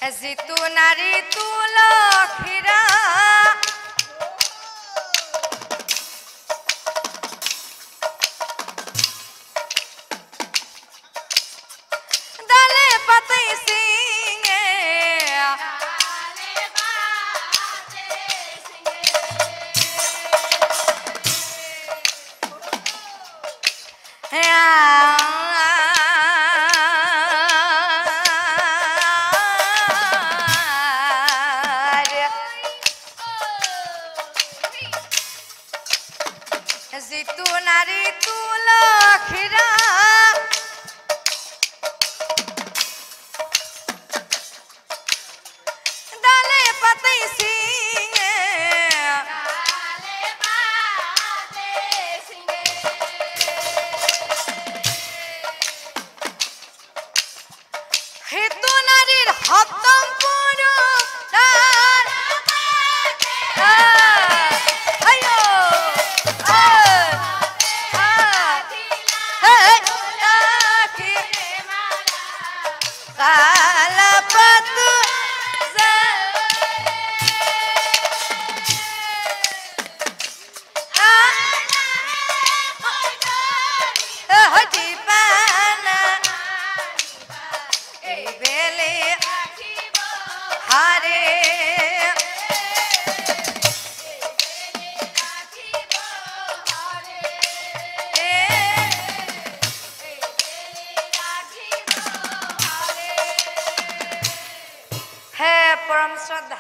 जितु नारी तुलखीरा दाले पते सिंगे जितु नारी तुलखीरा दाले पते सिंगे हितु नारीर हतम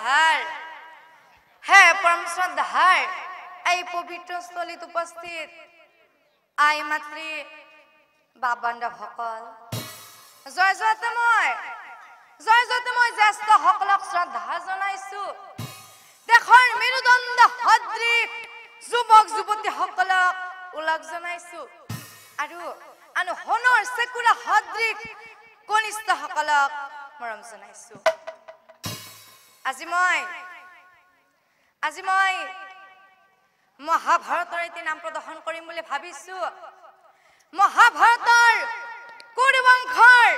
पुरुषार परम श्रद्धार এই পবিত্ৰ স্থলীত উপস্থিত আই মাতৃ বাবান্দসকল জয় জয়তে মই জ্যেষ্ঠ সকলক শ্ৰদ্ধা জনাইছো দেশৰ মেৰুদণ্ড সদৃশ যুৱক যুৱতী সকলক উলগ জনাইছো আৰু আন হনৰ চেকুৰা সদৃশ কনিষ্ঠ সকলক মৰম জনাইছো আজি মই মহাভাৰতৰ এটি নাম প্ৰদৰ্শন কৰিম বুলি ভাবিছো মহাভাৰতৰ কুৰুবংশৰ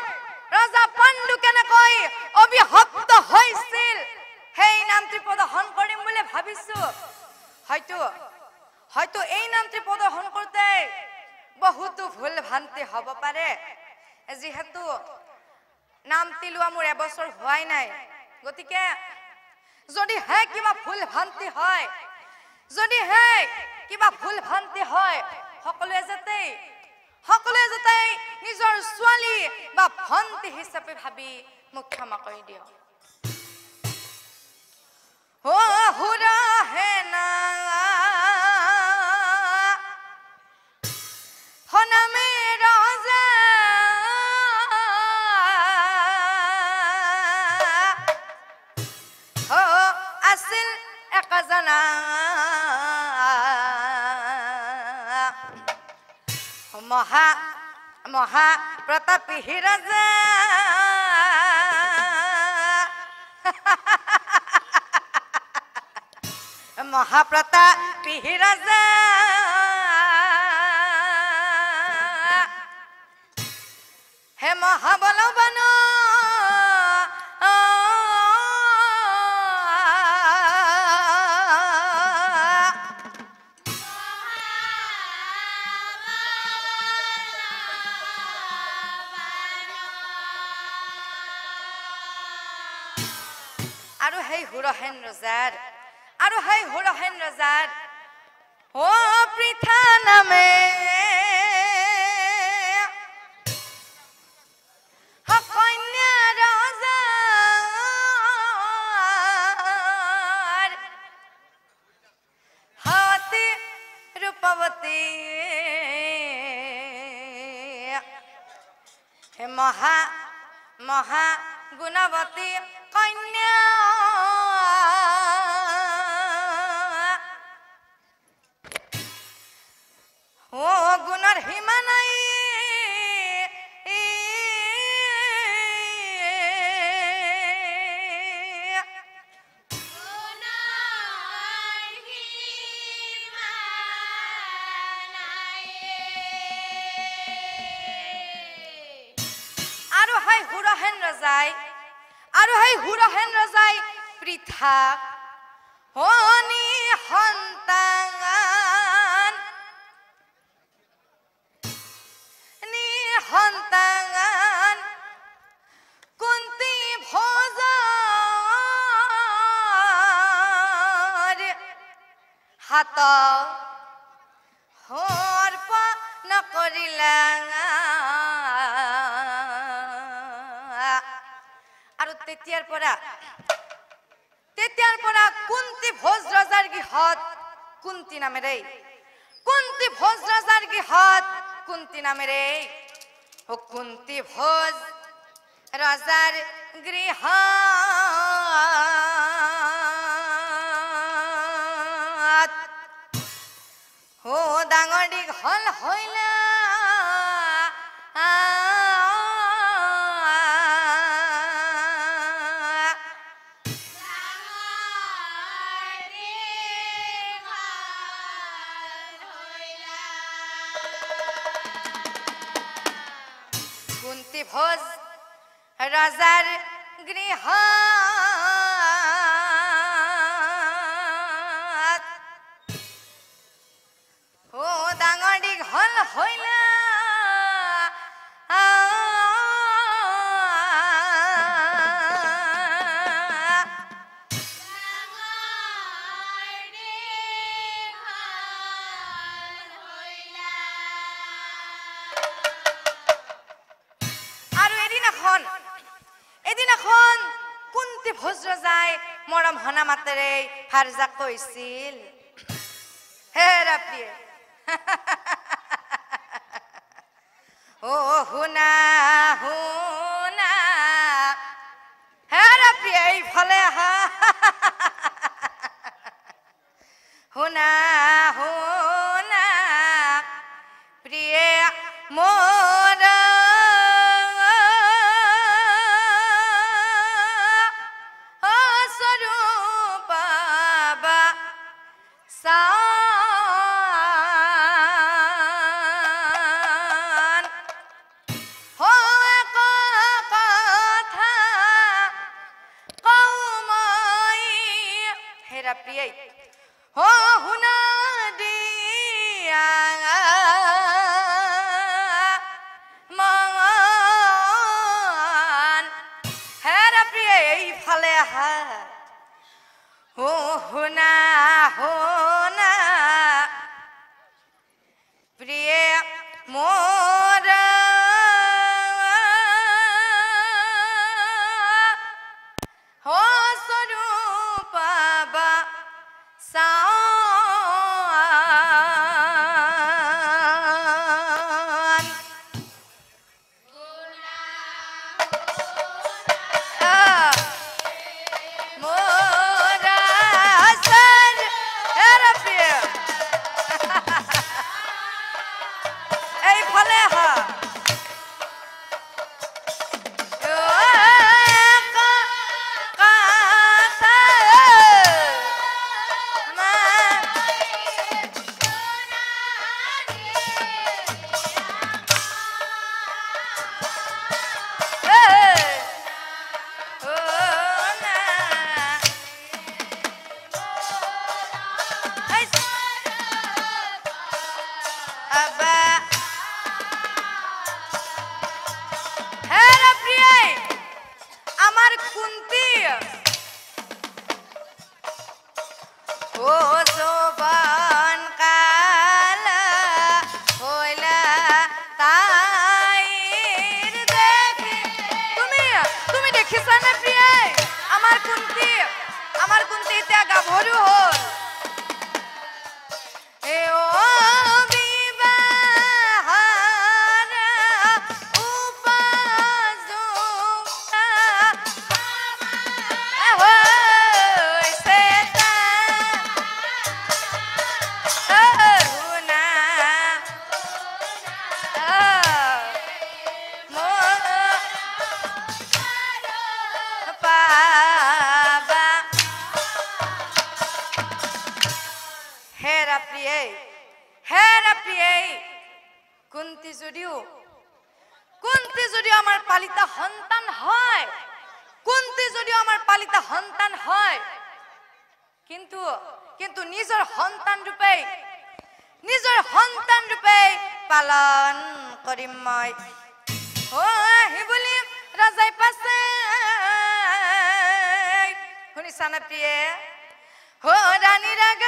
ৰাজা পাণ্ডু কেনেকৈ অবিভক্ত হৈছিল সেই নামটি প্ৰদৰ্শন কৰিম বুলি ভাবিছো হয়তো এই নামটি প্ৰদৰ্শন কৰোঁতে বহুতো ভুল ভ্ৰান্তি হ'ব পাৰে যিহেতু নামটি লোৱা মোৰ এবছৰ হোৱাই নাই গতিকে যদি হে কিবা ভুল ভ্ৰান্তি হয় সকলোৱে যাতে নিজৰ ছোৱালী বা ভন্তি হিচাপে ভাবি মোক ক্ষমা কৰি দিয়ক ও হুৰা হেনা হনামে ৰাজা আছিল একজনা মহা প্ৰতাপী ৰাজা মহাপ্ৰতাপী ৰাজা হে মহাবলৱান আৰু সেই হুৰহেন ৰজাৰ ও পৃথা নামে কন্যা ৰজাৰ হাতী ৰূপৱতী মহা গুণৱতী কন্যা ও গুণৰ সীমা নাই আৰু হয় হুৰহেন ৰজাই আৰু সেই হুৰহেন ৰজাই পৃথক হনি সন্তান নি সন্তান কুন্তি ভোজৰ হাত হৰ্প নকৰিলা আৰু তেতিয়াৰ পৰা কুন্তি ভোজ ৰজাৰ গৃহত কুন্তি নামেৰে কুন্তি ভোজ ৰজাৰ গৃহত কুন্তি নামেৰে ও কুন্তি ভোজ ৰজাৰ গৃহ ও ডাঙৰ দীঘল হইলা কুন্তি ভোজ ৰজাৰ গৃহ ও ডাঙৰ দীঘল হইলা এদিনাখন কুন্তি ভোজ ৰজাই মৰম হনা মাতেৰে হাৰজাক কৈছিল হে ৰাপ্ৰিয়ে ও শুনা শুনা হে ৰাপ্ৰিয়ে এইফালে আহা শুনা শুনা প্ৰিয়ে মোৰ শুনা শুনা প্ৰিয়ে মোৰ স্বৰূপ কুন্তি যদিও আমাৰ পালিতা সন্তান হয় কুন্তি যদিও আমাৰ পালিতা সন্তান হয় কিন্তু কিন্তু নিজৰ সন্তান ৰূপে পালন কৰিম মই ও আহি বুলি ৰাজাই পাছে শুনিছা না প্ৰিয়ে ও ৰাণী ৰাগ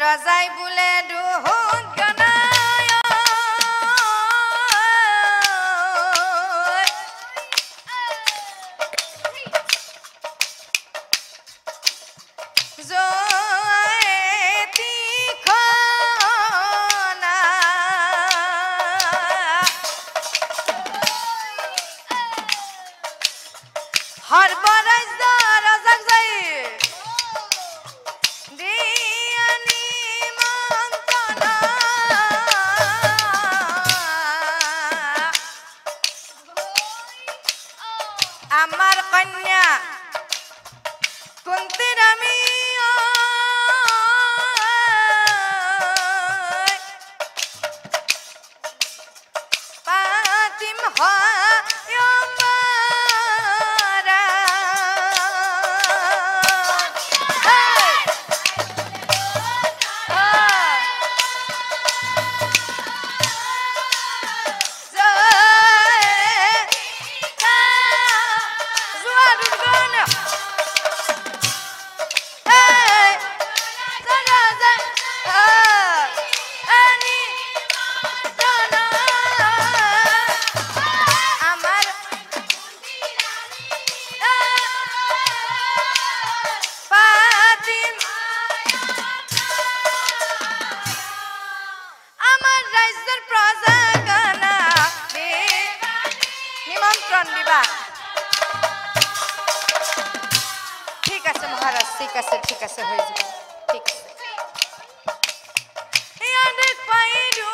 ৰজাই বোলে দুহুন গানায় জয়তি খনা সৰ্বৰাজ্য ৰজাক যাই আমার কন্যা কুন্তির আমি পাতিম ঠিক আছে হয়ে যাবে ঠিক আছে ইয়াদে পাইরু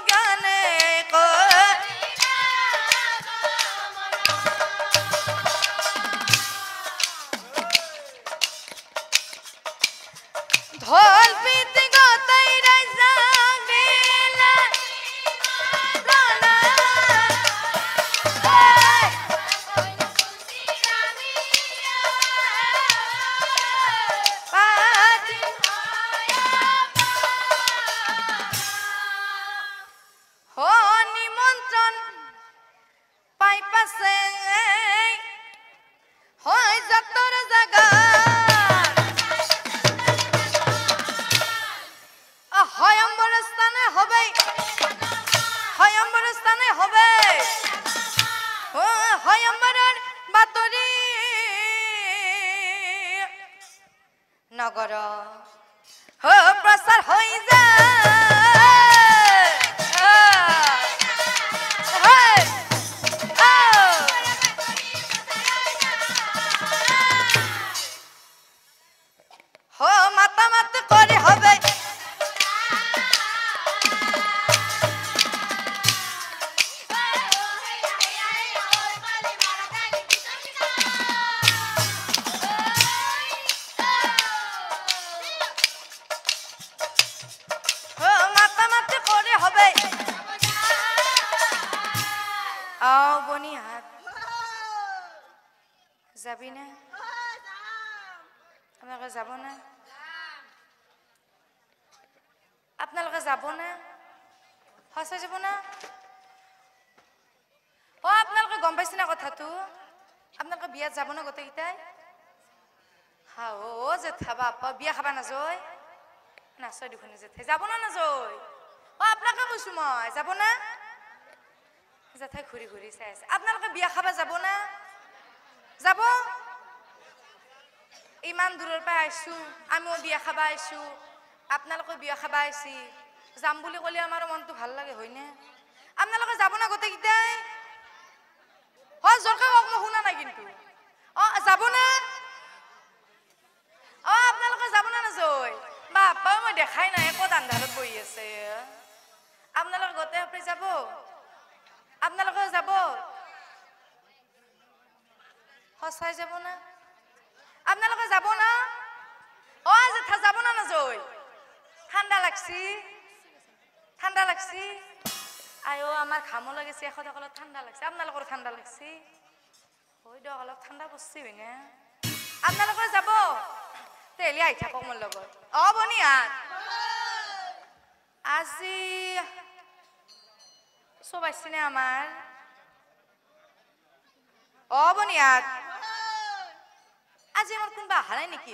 গানে কো ঢোল পিতে গতাই রাজা গেলা লালা নগর হো প্রসার হই হো মাতামাতি করে হবে যাবি না আপোনালোকে যাব না আপোনালোকে যাব না সঁচাই যাব না ও আপোনালোকে গম পাইছে না কথাটো আপোনালোকে বিয়াত যাব না গোটেইকেইটাই হা ও জেঠা বাপা বিয়া খাবা নাযায় নাচয় দেখোন জেঠাই যাব না নাযায় ও আপোনালোকে কৈছো মই যাব না জেঠাই ঘূৰি ঘূৰি চাই আছে আপোনালোকে বিয়া খাবা যাব না যাব ইমান দূৰৰ পৰা আইছো আমিও বিয়া খাবা আইছো আপোনালোকে বিয়া খাবা আইছি যাম বুলি ক'লে আমাৰ মনটো ভাল লাগে হয়নে আপোনালোকে যাব না গোটেইকেইটাই হয় জোৰকে কওক মই শুনা নাই কিন্তু যাব না আপোনালোকে যাব না নাযায় বাপ্পা মই দেখাই নাই ক'ত আন্ধাৰত বহি আছে আপোনালোকে গোটেই আপনি যাব আপোনালোকে যাব সঁচাই যাব না আপোনালোকে যাব না জেঠা যাব না নাযায় ঠাণ্ডা লাগছি আয়ো আমাৰ ঘামো লাগিছে এশ টকা ঠাণ্ডা লাগছে আপোনালোকৰ ঠাণ্ডা লাগছে হয় দিয়ক অলপ ঠাণ্ডা পৰছি হয়নে আপোনালোকে যাব তেলি আহি থাকক মোৰ লগত বনিয়াত আজি চব আহিছেনে আমাৰ বনিয়াত আজি আমাৰ কোনোবা অহা নাই নেকি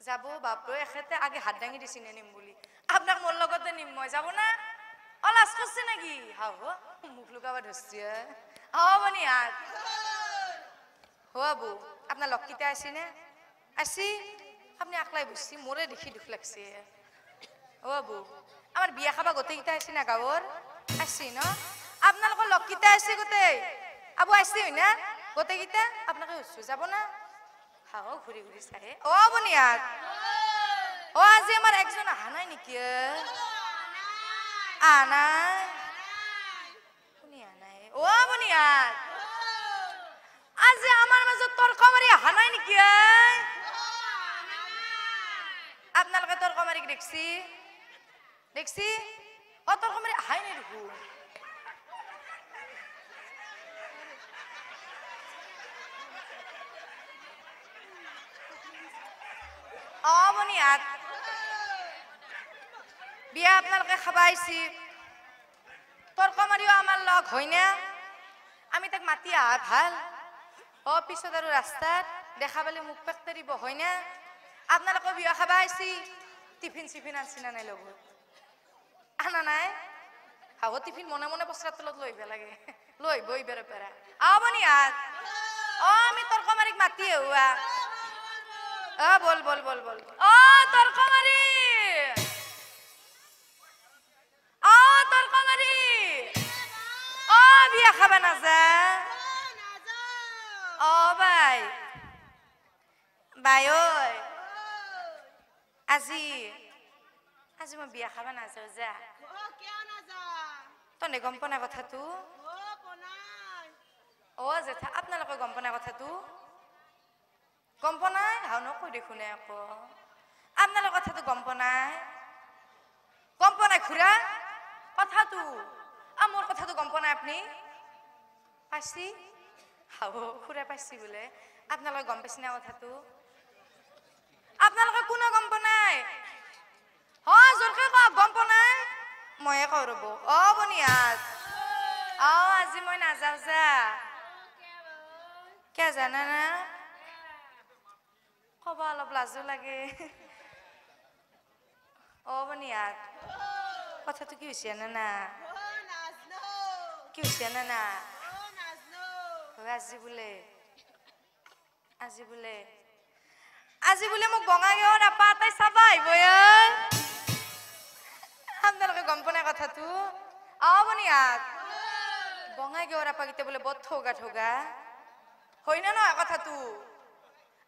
যাব বাপৰে এখেতে আগে হাত দাঙি দিছিলে নিম বুলি আপোনাক মোৰ লগতে নিম মই যাব না লাজ কৰিছে নেকি মুখ লুকাব ধৰছি বনিয়াত আবু আপনার লক্ষ্মীতে আসি না আসি আপনি আকলাই বুঝছি মোরে দেখি দুখ লাগছে আবু আমার বিয়া খাবা গোটেইকেইটা আসি না গাঁৱৰ আসি ন আপনার লক্ষ্মীতে আসি গোটেই আবু আসি হয় না গোটেইকেইটা আপনাকে সুস্থ যাব না ঘুরি ঘুরি চাই বনিয়াত আজি আমার একজন আহা নাই নেকি নাই শুনি নাই বনিয়াত আজি আমার মাঝে তর্ক মারি আহা নাই নেকি আপনার তর্ক মারি দেখছি তর্ক মারি আহাই নাই দেখো বনিয়াত বিয়া আপনালোকে খাবা আইছি তর্ক মারিও আমার লগ হয় না আমি তাক মাতি আহা ভাল পিছত আৰু ৰাস্তাত দেখা পালে মুখ পেক তেৰিব হয় না আপোনালোকে বিয়া খাবা আইছি টিফিন চিফিন আনছি না নাই লগত আনা নাই টিফিন মনে মনে পচৰাৰ তলত লৈ আহিব লাগে লৈ বই বেৰে পেৰা বনিয়াত আমি তৰ্ক মাৰিক মাতি আহুৱা বল বল বল বল তৰ্ক মাৰি তৰ্ক মাৰি বিয়া খাবা নাযা বাই আজি মই বিয়া খাবা নাযাওঁ যা তনে গম পোৱা নাই কথাটো জেঠা আপোনালোকে গম পোৱা নাই কথাটো গম পোৱা নাই কৈ দেখোন আকৌ আপোনালোকৰ কথাটো গম পোৱা নাই খুৰা কথাটো মোৰ কথাটো গম পোৱা নাই আপুনি পাইছি খুৰা পাইছি বোলে আপোনালোকে গম পাইছি না কথাটো আপোনালোকে কোনো গম পোৱা নাই জোৰকে কওক গম পোৱা নাই ময়ে কওঁ ৰ'ব বনিয়াত আজি মই নাযাওঁ যা কিয় জানা না কব অলপ লাজো লাগে বনিয়াত কথাটো কি হৈছে না কি হৈছে না আজি বোলে মোক বঙাইগাঁৱৰ আপা এটাই চাবা আহিব আপোনালোকে গম পোৱা নাই কথাটো বনিয়াত বঙাইগাঁৱৰ আপাকেইটা বোলে বৰ ঠগা হয় না নহয় কথাটো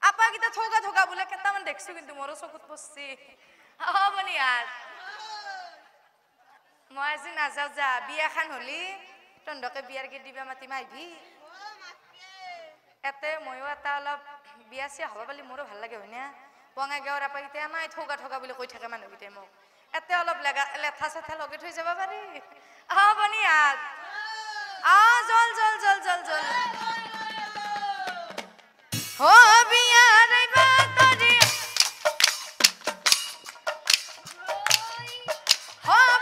আপাকেইটা ঠগা বোলে কেইটামান দেখছো কিন্তু মোৰো চকুত পৰছি বনিয়াত মই আজি নাযাওঁ যা বিয়া খান হলি তন্দকে বিয়াৰ গীত দিবা মাতিম আহিবি এতে ময়ো এটা অলপ বিয়া চিয়া হবা পালি মোৰো ভাল লাগে হয় না বঙাইগাঁৱৰ আপাকেইটা নাই ঠগা বুলি কৈ থাকে মানুহকেইটাই মোক এতে অলপ লেঠা চেঠা লগে থৈ যাব পাৰি বনিয়াত জল জল জল জল জল বিয়াৰ বাতৰি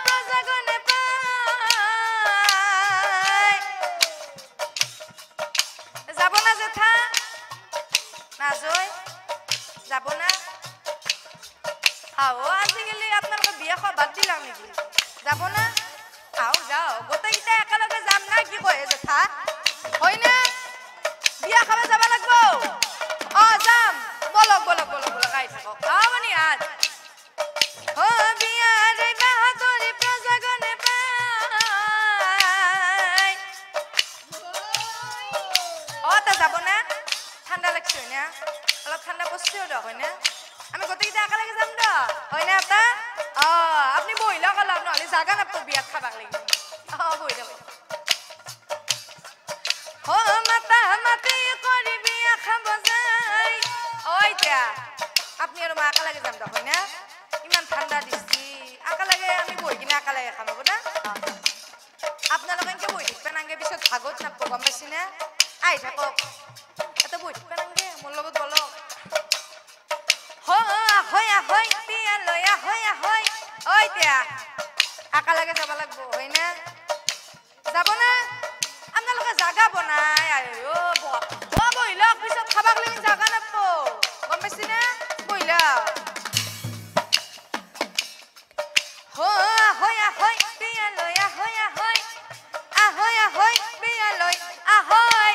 প্ৰজাগণে পায় যাব না জেঠা নাজয় যাব না আজিকালি আপোনালোকে বিয়া খোৱা বাদ দিলাম নেকি যাব না যাও গোটেইকেইটা একেলগে যাম না কি কয় জেঠা হয় না বিয়া খাব যাব লাগিব যাম বলক বলক বলক বলক আহি থাকক বনিয়াত বিয়াৰ বাতৰি প্ৰজাগণে হয় না এটা আপনি বইলা গেলাম নহলে জাগা নাপাব বিয়াত খাবাক লাগি বই যাব ও মাতা মাতি করি বিয়া খাব যাই ওই যা আপনি আর মা আকা লাগে যাম তখন না ইমান ঠান্ডা দিছি আকা লাগে আমি বই কিনে আকা লাগে খামাবো না আপনারা কেন বই থাকবেন আগে পিছত ভাগত নাপাব গম পাইছি না আই থাকক এটা বই থাকবেন আগে মোর লগত বলো হয় বিয়া লয়া হয় ওই দিয়া আকা লাগে যাব লাগবো হয় না যাব না আপনালোকে জাগা বনাই আয়ো বহিলা পিছত খাবাক লাগি জাগা নাপাব গম পাইছি না বহিলা হয় বিয়া লয়া হয় বিয়া লয় আহয়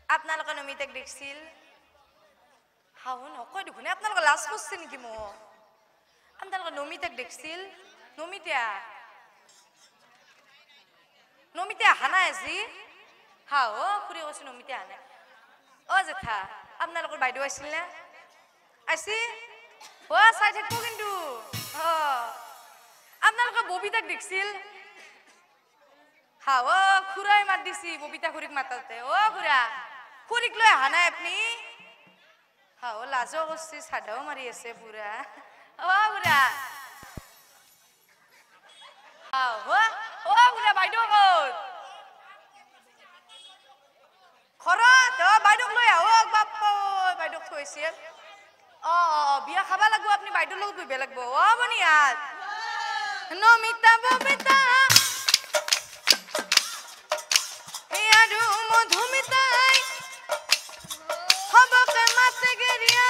আপনালোকে নমিতাক দেখছিল হাও নকয় দেখোন আপনালোকে লাজ করছে নেকি মো আপনালোকে নমিতাক দেখছিল নমিতা আহা নাই আজি হাও খুৰী কৈছে নমিতা আহা নাই অ জেঠা আপনালোকৰ বাইদেউ আছিল না আইছি চাই থাকবো কিন্তু আপনালোকে ববিতাক দেখছিল হাও খুৰাই মাত দিছি ববিতা খুৰীক মাতাতে অ খুৰা খুৰীক লৈ আহা নাই আপনি হাও লাজো করছি সাদাও মারি আছে পুরা ও পুরা হাও ও পুরা বাইদেউ কত খরত বাইদেউক লৈ আহ বাপ বাইদেউক থৈছিল বিয়া খাবা লাগবো আপনি বাইদেউৰ লগত বহিব লাগবো বনিয়াত নমিতা ববিতা আৰু মধুমিতাই হবকে মাতে গেরিয়া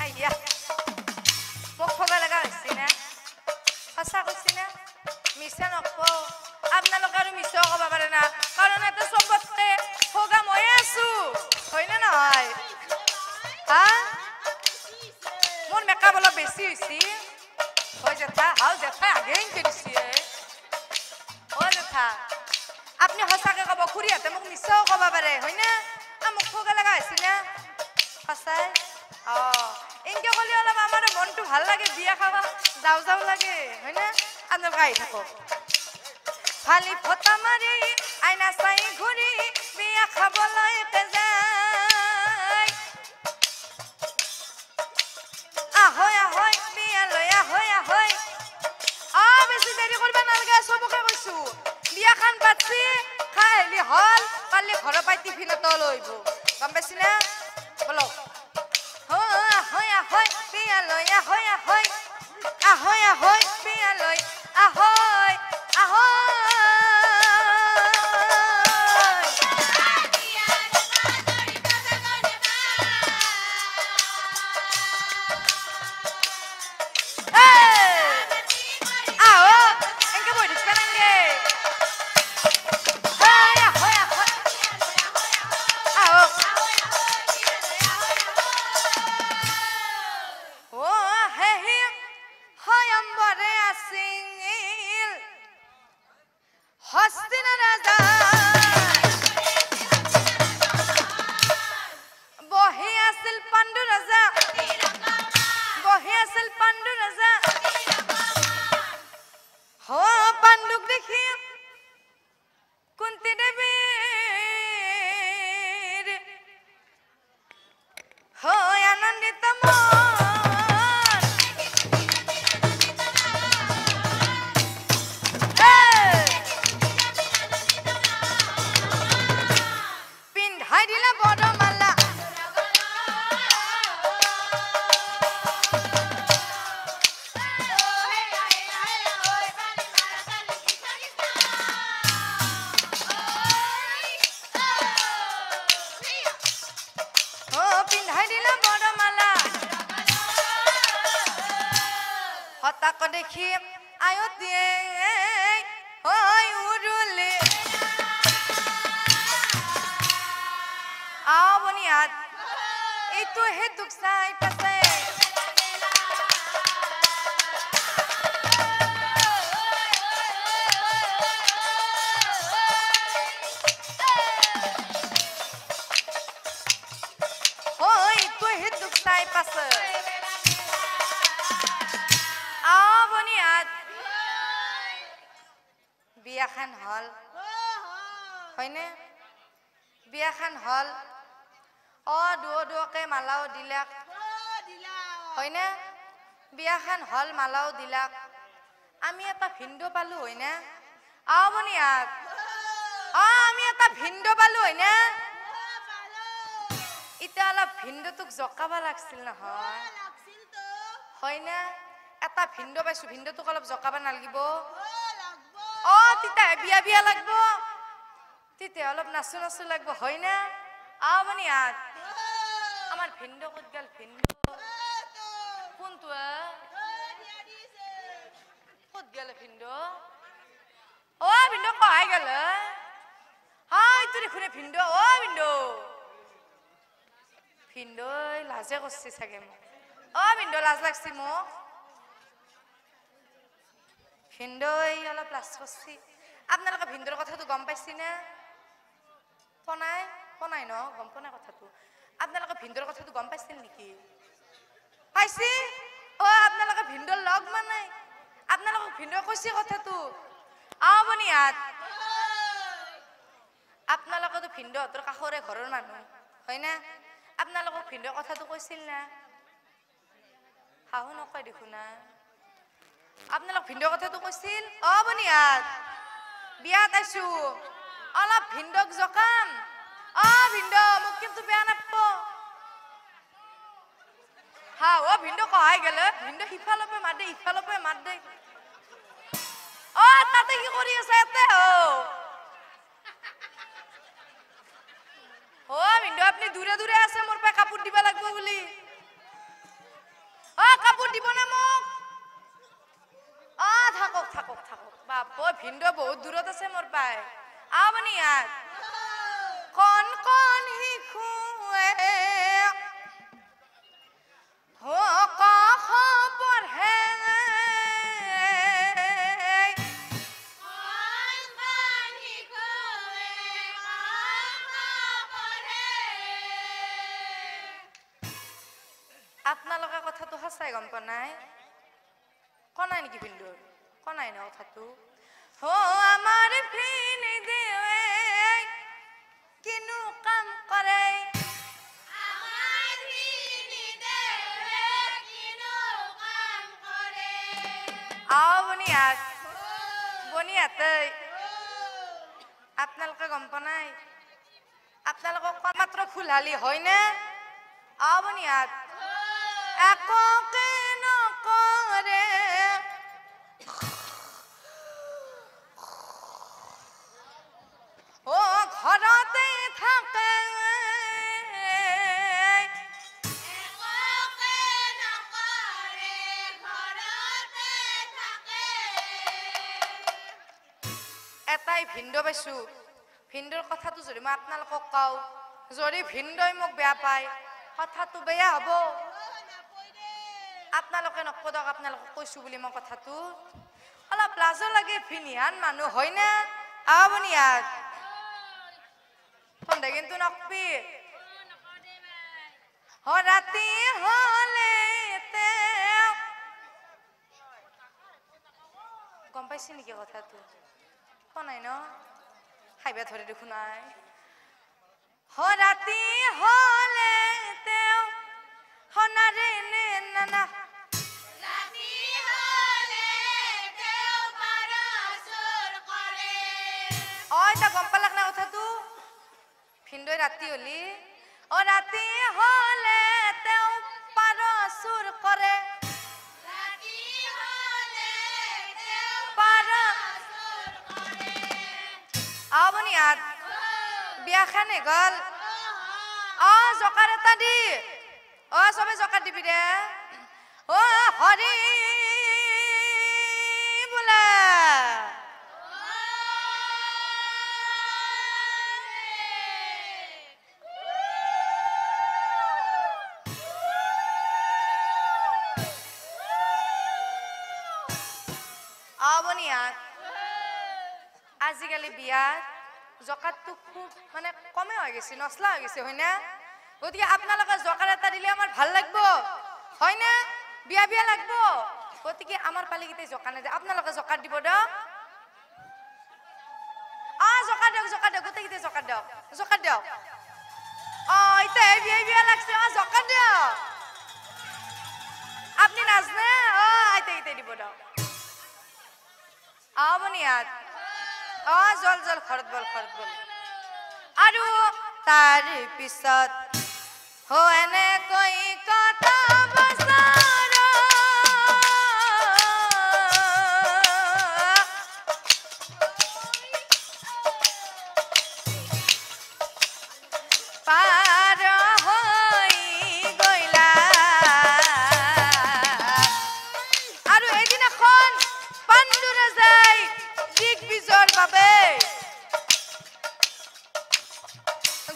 আইয়া মোক খবা লাগা হইছে না সঁচা কৈছি না মিছা নকও আপনালোকে আৰু মিছাও কব পাৰে না কাৰণ এটা চবতে হোগা মই আছো হয় না নহয় মোর মেকআপ অলপ বেশি হয়েছি ওই জেঠা হাও জেঠা আগে ইনকে দিছি ও জেঠা আপনি সঁচাকে কব খুড়ীহাতে মোক মিছাও কব পাৰে হয় না মোক ঠগা লগা হৈছে না সঁচাই ইনকে কলি অলপ আমার মনটো ভাল লাগে বিয়া খাবা যাও লাগে হয় না আপনার আহি থাকক খালি ফটা মারি আইনা চাই ঘূৰি বিয়া খাবলৈ যায় আহয় বিয়া লয় আহয় বেশি দেরি করবা নালগে সবকে কইছো বিয়া খান পাচ্ছি খাইলি হল পারলি ঘর পাই টিফিনত লইব গম পাইছি না বলো আহয় বিয়া লয় আহয় বিয়া লয় আহয় দেখি আয়তে ওই উরুলে আবনিয়াত এই তো হে দুঃখ সাই পাছে ওই তো হে দুঃখ সাই পাছে আবনিয়াত বিয়াখান হল হয়নে বিয়াখান হল দুকে মালাও দিলাক হয়নে বিয়াখান হল মালাও দিলাক আমি এটা ভিন্দ পালো হয়নে আবনিয়াত আমি এটা ভিন্দ পালো হয়নে ইটা অলপ ভিন্দটোক জকাবা লাগছিল নহয় হয়নে এটা ভিন্দ পাইছো ভিন্দটোক অলপ জকাবা নালাগিব তিতা বিয়া বিয়া লাগব তিতে অলপ নাচু নাচু লাগব হয়নে আবনিয়াত আমার ভিন্দ কত গেল ভিন্দ কোনটো কত গেল ভিন্দ ভিন্দ কহাই গেল হাই তুই দেখুনে ভিন্দ ভিন্দ ভিন্দ লাজে করছে চাগে মোক ভিন্দ লাজ লাগছে মোক ভিন্দ অলপ লাজ করছি আপনার ভিন্দর কথাটো গম পাইছি না পনাই পনাই ন গম পনাই কথাটো আপনার ভিন্দর কথাটো গম পাইছিল নেকি পাইছি আপনার ভিন্দর লগ মানে আপনার ভিন্দর কৈছে কথাটো আবনিয়াত আপনার ভিন্দ হতৰ কাষৰে ঘৰৰ মানুহ হয় না আপনাৰ ভিন্দৰ কথাটো কৈছিল না হাহু নকয় দেখো না আপনাৰ ভিন্দৰ কথাটো কৈছিল আবনিয়াত বিয়াত আইছো অলপ ভিন্দক জকাম ভিন্দ মোক কিন্তু বেয়া নাপাব ভিন্দ কহাই গেলে ভিন্দ সিফালৰ পৰা মাত দে ইফালৰ পৰা মাত দে তাতে কি কৰি আছে ইয়াতে ভিন্দ আপনি দূৰে দূৰে আছে মোৰ পৰা কাপোৰ দিব লাগিব বুলি কাপোৰ দিব না মোক থাকক থাকক থাকক বাপ ভিন্দ বহুত দূৰত আছে মোৰ পাই আবনিয়াত কন কন শিশুৱে খবৰ হে আপোনালোকে কথাটো সঁচাই গম পোৱা নাই কনাই নেকি ভিন্দুৰ কনাই না কথাটো আমাৰ ভিন দেৱে কিনো কাম কৰে বনিয়াত বনিয়াতে আপোনালোকে গম পোৱা নাই আপোনালোকক মাত্ৰ ফুলহালি হয়নে বনিয়াত এককে নকৰে ঘৰতে থাকে এটাই ভিন্দ পাইছো ভিন্দৰ কথাটো যদি মই আপোনালোকক কওঁ যদি ভিন্দই মোক বেয়া পায় কথাটো বেয়া হ'ব আপোনালোকে নকদক আপোনালোকক কৈছো বুলি মই কথাটো অলপ লাজো লাগে ভিনিহান মানুহ হয় না আবনিয়াত সন্ধ্যা কিন্তু নকবি ৰাতি হলে গম পাইছি নেকি কথাটো নাই ন খাইবা ধৰে দেখো নাই ৰাতি হলে তেওঁ হনাৰে নে নানা গম পালাক না কথাটো ভিন্দই ৰাতি হলি ৰাতি হলে তেওঁ পাৰ চুৰ কৰে আবনিয়াত বিয়াখানে গল জকাৰ এটা দি সবে জকাৰ দিবি দে হৰি কমলা আবনিয়াত আজিকালি বিয়াত জকাতটো খুব মানে কমে হৈ গৈছে নচলা হৈ গৈছে হয় না গতিকে আপোনালোকে জকাত এটা দিলে আমাৰ ভাল লাগব হয় না বিয়া বিয়া লাগব গতিকে আমাৰ পালিকিতে জকা নেদে আপোনালোকে জকাত দিব দিয়ক জকাত দিয়ক গোটেইকিতে জকাত দিয়ক এতিয়া বিয়া বিয়া লাগছে জকাত দিয়ক আপনি নাজনে আইতে দিব দিয়ক আবনিয়াত জল ঘৰত বল আৰু তাৰ পিছত এনেকৈ কথা বছৰ পাৰ হৈ গইলা আৰু এদিনাখন পাণ্ডু ৰজাই দিগ্বিজয়ৰ বাবে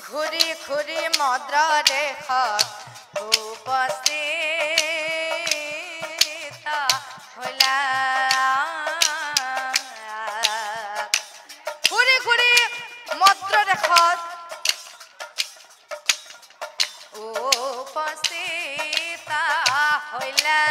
ঘূৰি মদ্ৰ দেশত উপস্থিত হলা ঘূৰি মদ্ৰ দেশত উপস্থিত হলা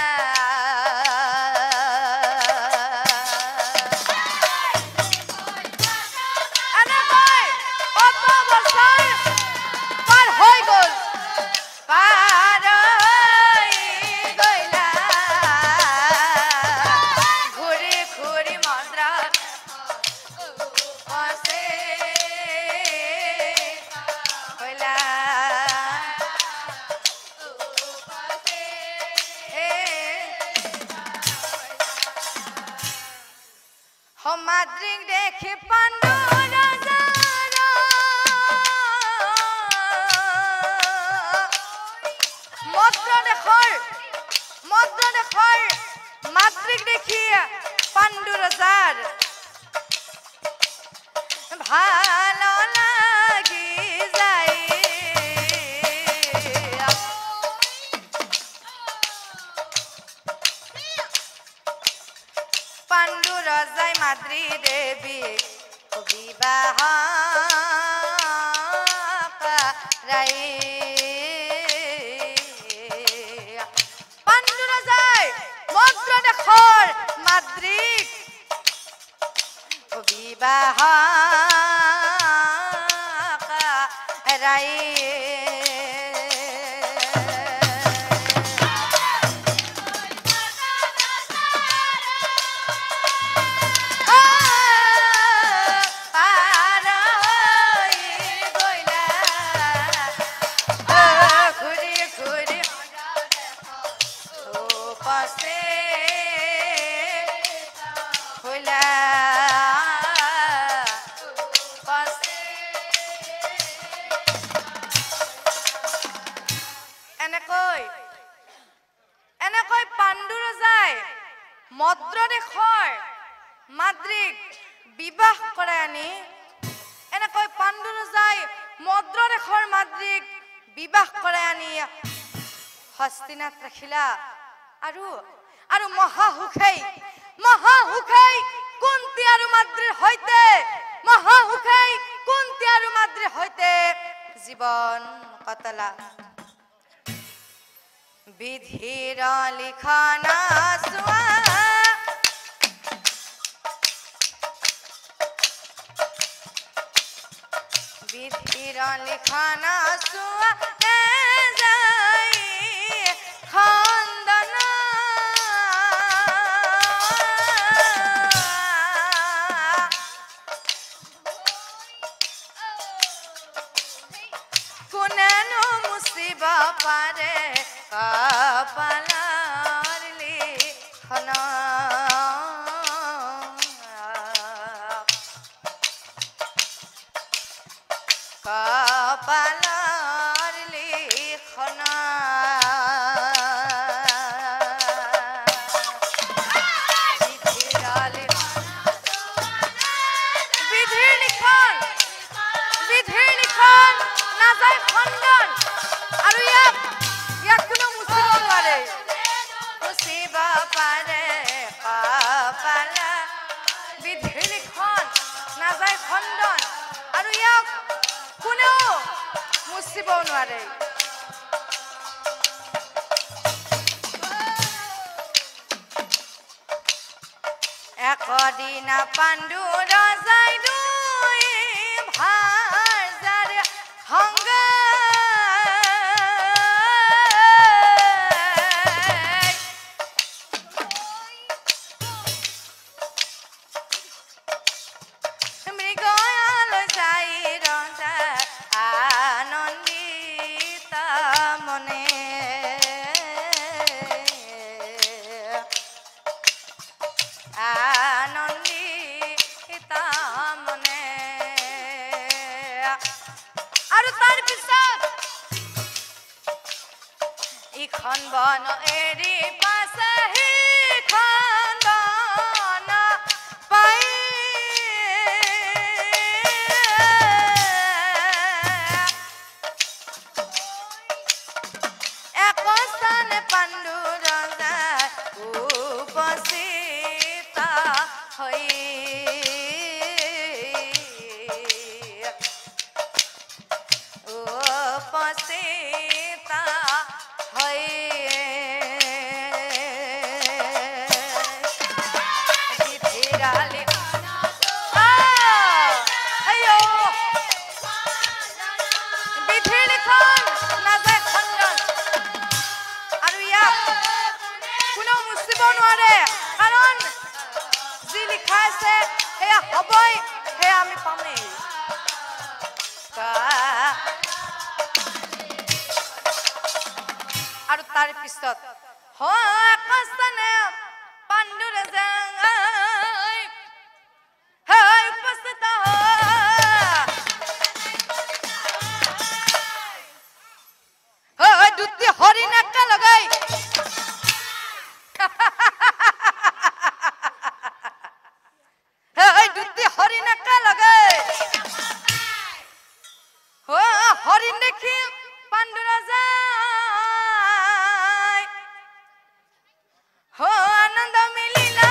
মাদ্ৰিক দেখে পাণ্ডু মদ্ৰ দেশৰ মাদ্ৰিক দেখি পাণ্ডু ৰজাৰ ভাল লাগি যায় পাণ্ডু ৰজাই মাদ্ৰী দেৱী বিবাহ কৰাই পাণ্ডু ৰজাই মদ্ৰ দেশৰ মাদ্ৰীক বিবাহ কৰাই এনেকৈ পাণ্ডু ৰজাই মদ্ৰ দেশৰ মাদ্ৰীক বিবাহ কৰাই আনি এনেকৈ পাণ্ডু ৰজাই মদ্ৰ দেশৰ মাদ্ৰীক বিবাহ কৰাই আনি হস্তিনাথ ৰাখিলা আৰু মহাসুখেই কুন্তি আৰু মাদ্ৰীৰ সৈতে জীৱন কটালা বিধিৰ লিখনা চোৱা বিধিৰ লিখনা চোৱা যায় খন্দন কোনেনো মুচিব পাৰে কপালৰ লিখনা কপালৰ লিখনা বিধিৰ মুছিব নোৱাৰে একদিনা পাণ্ডু ৰজাই দুই ভাজাৰ সংগ মৃগয়ালৈ যাই ৰজা আনন্দিত মনে আৰু তাৰ পিছত ইখন বন এৰি পাছে সিখন বন পাই একস্থানে পাণ্ডু ৰজা উপস্থিত হৈ উপস্থিত হৈ বিধিৰালি বিধিলিখন নাযায় খণ্ডন আৰু ইয়াক কোনেও মুচিব নোৱাৰে কাৰণ যি লিখা আছে সেয়া হ'বই সেয়া আমি পামেই আৰু তাৰ পিছত একস্থানে পাণ্ডু ৰজা উপস্থিত দুটি হৰিণ একেলগে দুটি হৰিণ একেলগে হৰিণ দেখি পাণ্ডু ৰাজা আনন্দ মিলিলা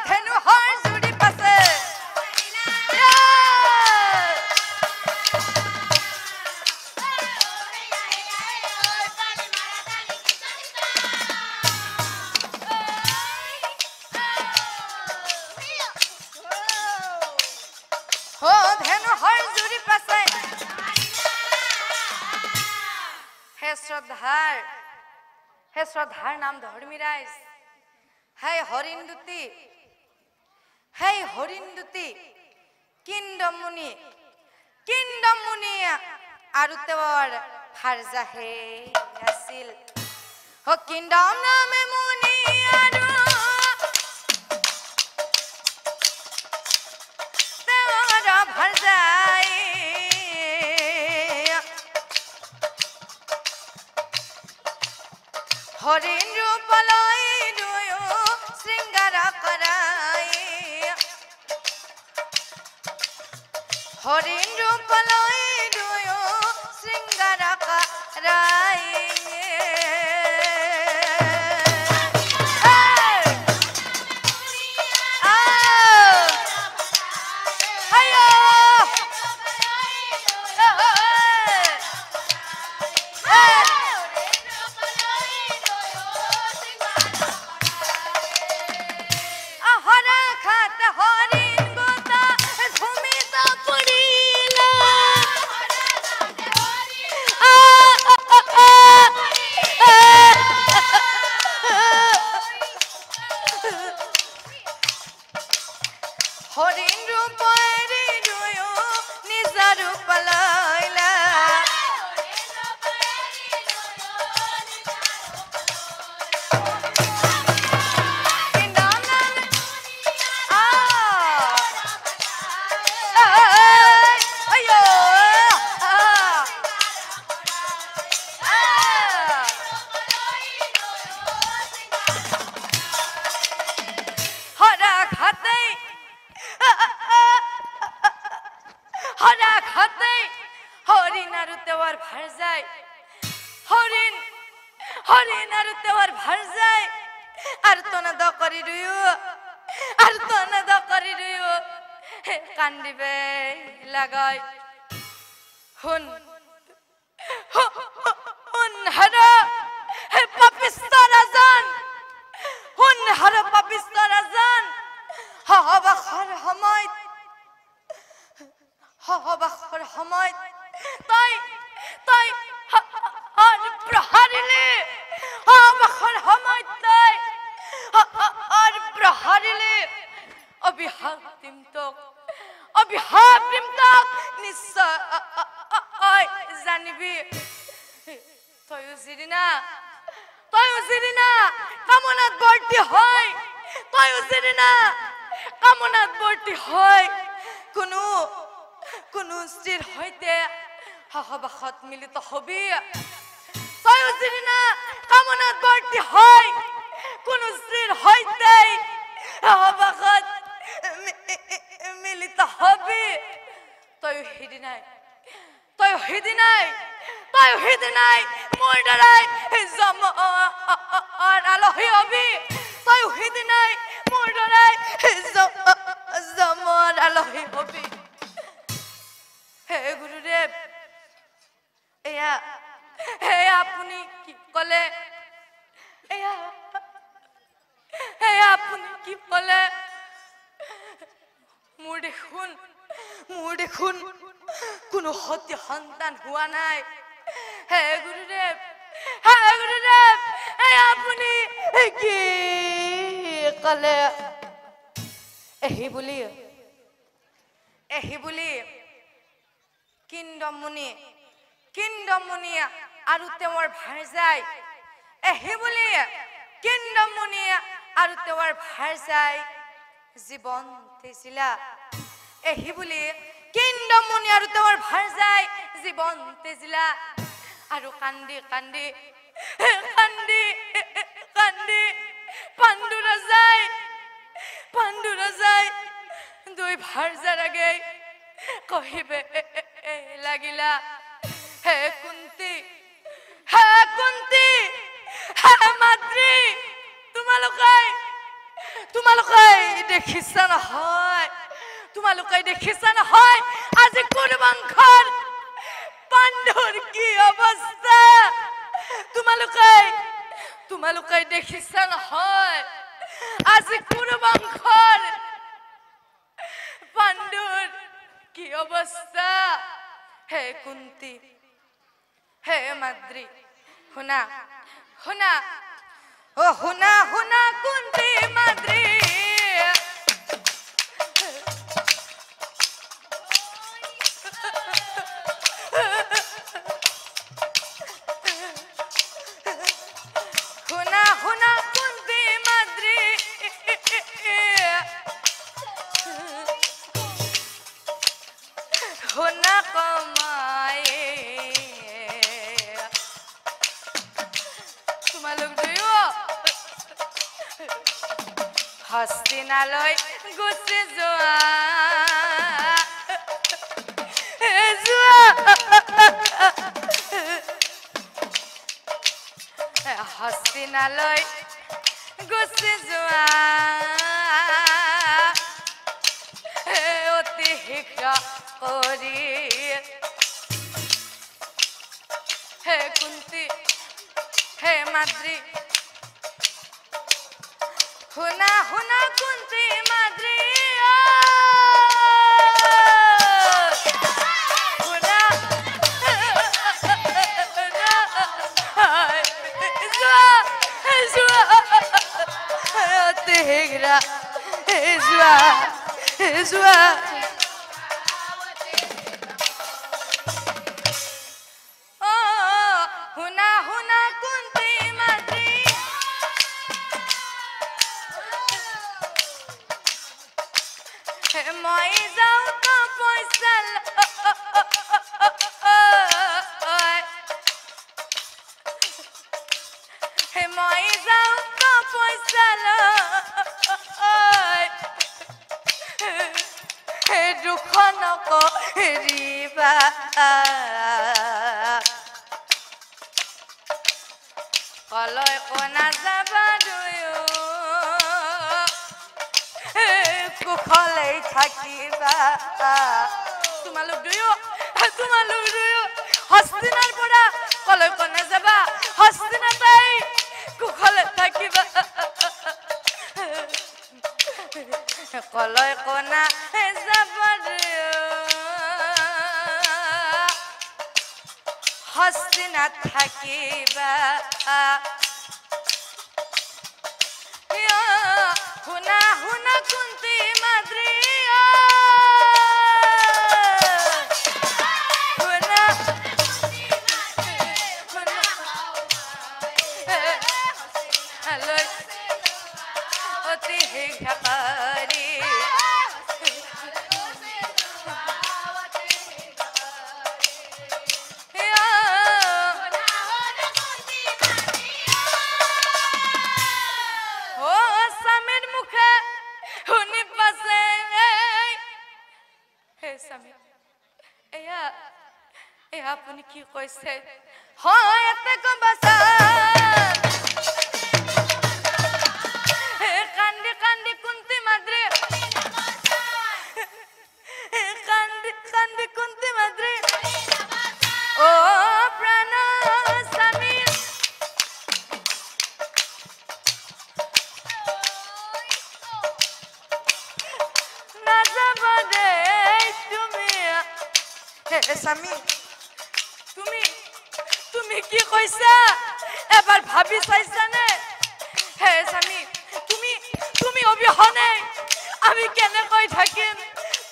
ধেনু হৰ জুৰি পাছে ধেনু হৰ জুৰি পাছে হে শ্ৰদ্ধাৰ নাম ধৰ্মীৰাজ হে হৰিণ দুটি কিন্দমুনি আৰু তেওঁৰ ভাৰ্যাহে আছিল কিন্দম নামে মুনি আৰু তেওঁৰ ভাৰ্যাই হৰিণ ৰূপলৈ দুয়ো শৃংগাৰ কৰাই হৰিণ ৰূপলৈ দুয়ো শৃংগাৰ কৰাই হৰিণ ৰূপেৰি দুয়ো নিজ ৰূপ লইলা হৰিণ আৰু তেওঁৰ ভাৰ্যাই হৰিণ হরিণ আর তেওর ভার যায় আর তোনা দ করি রুয়ু আর তোনা দ করি রুয়ু কান্দিবে লাগাই হুন হুন হর পাপিস্ত রাজন হুন হর পাপিস্ত রাজন হবাখর সময়ত হবাখর সময়ত তাই তাই আর প্রহারিলে হবাখর সময়ত তাই আর প্রহারিলে অবিহাতিম তক নিশ্চয় জানিবি তয়ো জিরিনা কামনাত বর্তি হয় তয়ো জিরিনা কামনাত বর্তি হয় কোনো স্ত্রীর হইতে হাহাবাখত মিলিত হবি তয়ো জিরিনা কামনাত বর্তি হয় কোন স্ত্রীর হইতে হাহাবাখত মিলিত হবি তয়ো হিদিনাই মোর দ্বারাই জম আর আলহী হবি তয়ো হিদিনাই মোর দ্বারাই জমর আলহী হবি হে গুৰুদেৱ এয়া আপুনি কি কলে এয়া আপুনি কি কলে মোৰ দেখোন কোনো সত্য সন্তান হোৱা নাই হে গুৰুদেৱ আপুনি কি কলে এহি বুলি কিন্দমুনি আৰু তেওঁৰ ভাৰ যায় এহি বুলি কিন্দমুনি আৰু তেওঁৰ ভাৰ যায় জীৱন তেজিলা এহি বুলি কিন্দমুনি আৰু তেওঁৰ ভাৰ যায় জীৱন তেজিলা আৰু কান্দি কান্দি কান্দি কান্দি পাণ্ডু ৰজাই দুই ভাৰ যাৰ আগে কহিবে লাগিলা হে কুন্তি হে মাতৃ তোমালোকে দেখিছা নহয় আজি কুৰুবংশৰ পাণ্ডুৰ কি অৱস্থা তোমালোকে দেখিছা নহয় আজি কুৰুবংশৰ পাণ্ডুৰ কি অৱস্থা হে কুন্তি হে মাদ্ৰী শুনা কুন্তি মাদ্ৰী শুনা কুন্তি মাদ্ৰী শুনা কমায়ে তোমালোক দুয়ো হস্তিনালৈ গুচি যোৱা হস্তিনালৈ গুচি যোৱা অতি শীঘ্ৰ কৰি হে কুন্তি হে মাদ্ৰী শুনা কুন্তি মাদ্ৰী অতি শীঘ্ৰ যোৱা শুনা কুন্তি মাদ্ৰী মই যাওঁ তো পইচা মই যাওঁ তো পইচা দুখ নকৰিবা কলৈ কনা যাবা দুয়ো কুশলে থাকিবা তোমালোক দুয়ো হস্তিনাৰ পৰা কলৈ কনা যাবা হস্তিনাতেই কুশলে থাকিবা কলৈ কনা যাবা দুয়ো হস্তিনাত থাকিবা শুনা শুনা কুন্তি মাদ্ৰী শুনা অতি শিক্ষাকাৰী আপুনি কি কৈছে হয় এতে কবাসা কান্দি কান্দি কুন্তি মাদ্ৰী কান্দি কান্দি কুন্তি মাদ্ৰী ও প্ৰাণ স্বামী না যাব দে তুমি স্বামী তুমি কি কৈছা এবাৰ ভাবি চাইছানে হে স্বামী তুমি অবিহনে আমি কেনেকৈ থাকিম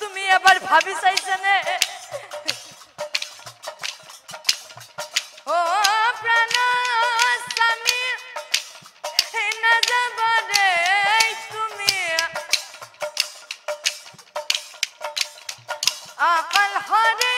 তুমি এবাৰ ভাবি চাইছানে ও প্ৰাণ স্বামী নাযাব দে তুমি অকল হৰে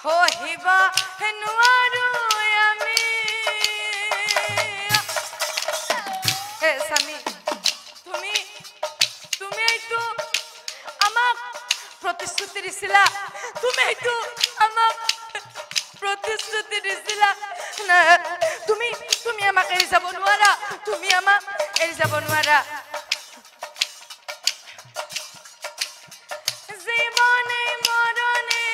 হহিবা নোৱাৰো আমি হে স্বামী তুমি এইটো আমাক প্ৰতিশ্ৰুতি দিছিলা না তুমি আমাক এৰি যাব নোৱাৰা জীৱনে মৰণে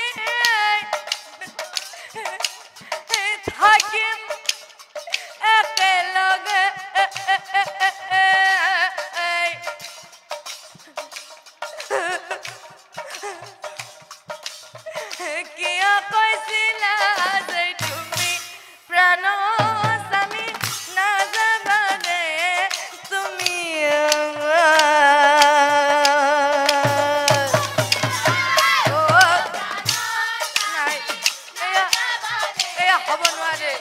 থাকিম একেলগে কিয় কৈছিলা যে তুমি প্ৰাণ স্বামী নাযাবা দে তুমি হ'ব নোৱাৰে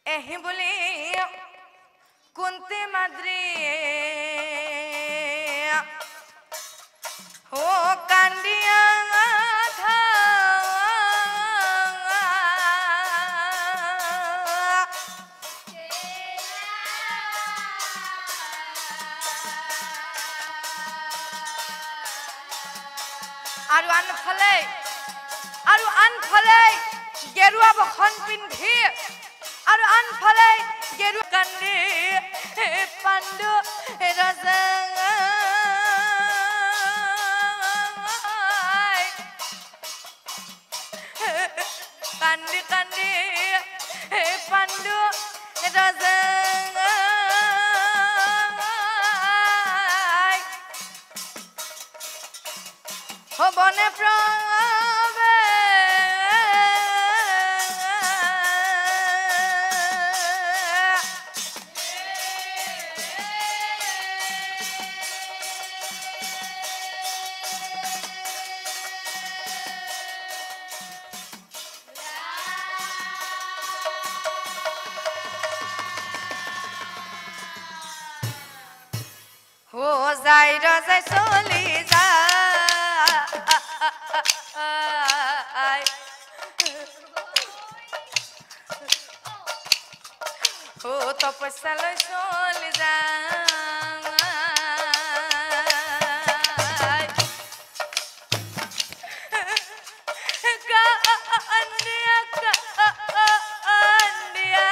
এহি বুলি কুন্তি মাদ্ৰী ও কান্দিয়া আৰু আনফালে আৰু আনফালে গেৰুৱা বখন পিন্ধি আৰু আনফালে গেৰুৱা কান্দি পাণ্ডু ৰজা কান্দি কান্দি পাণ্ডু ৰজা হবনে প্ৰবে ও যাই রজাই চলি যায় ও তপস্যালৈ চলি যায় কান্দিয়া কান্দিয়া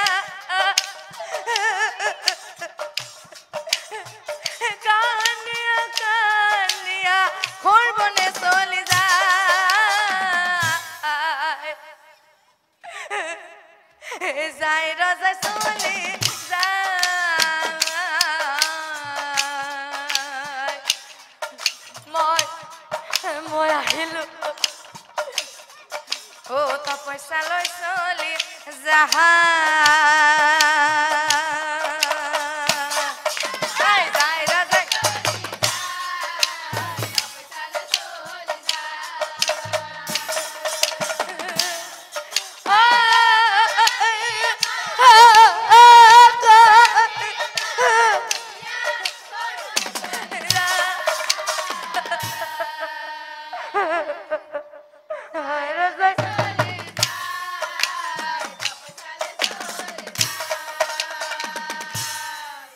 কান্দিয়া কান্দিয়া ঘৰ বনে চলি যায় যাই ৰজাই চলি যায় মই আহিলো ও তপস্যালৈ চলি যায় যাই ৰজাই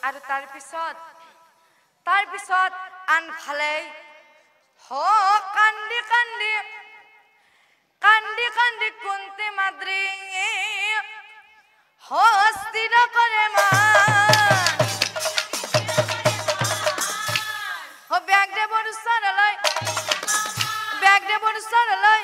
আৰু তাৰ পিছত আনফালে কান্দি কান্দি কান্দি কান্দি কুন্তি মাদ্ৰী স্থিৰ কৰে মান ব্যাগদেৱৰ ওচৰলৈ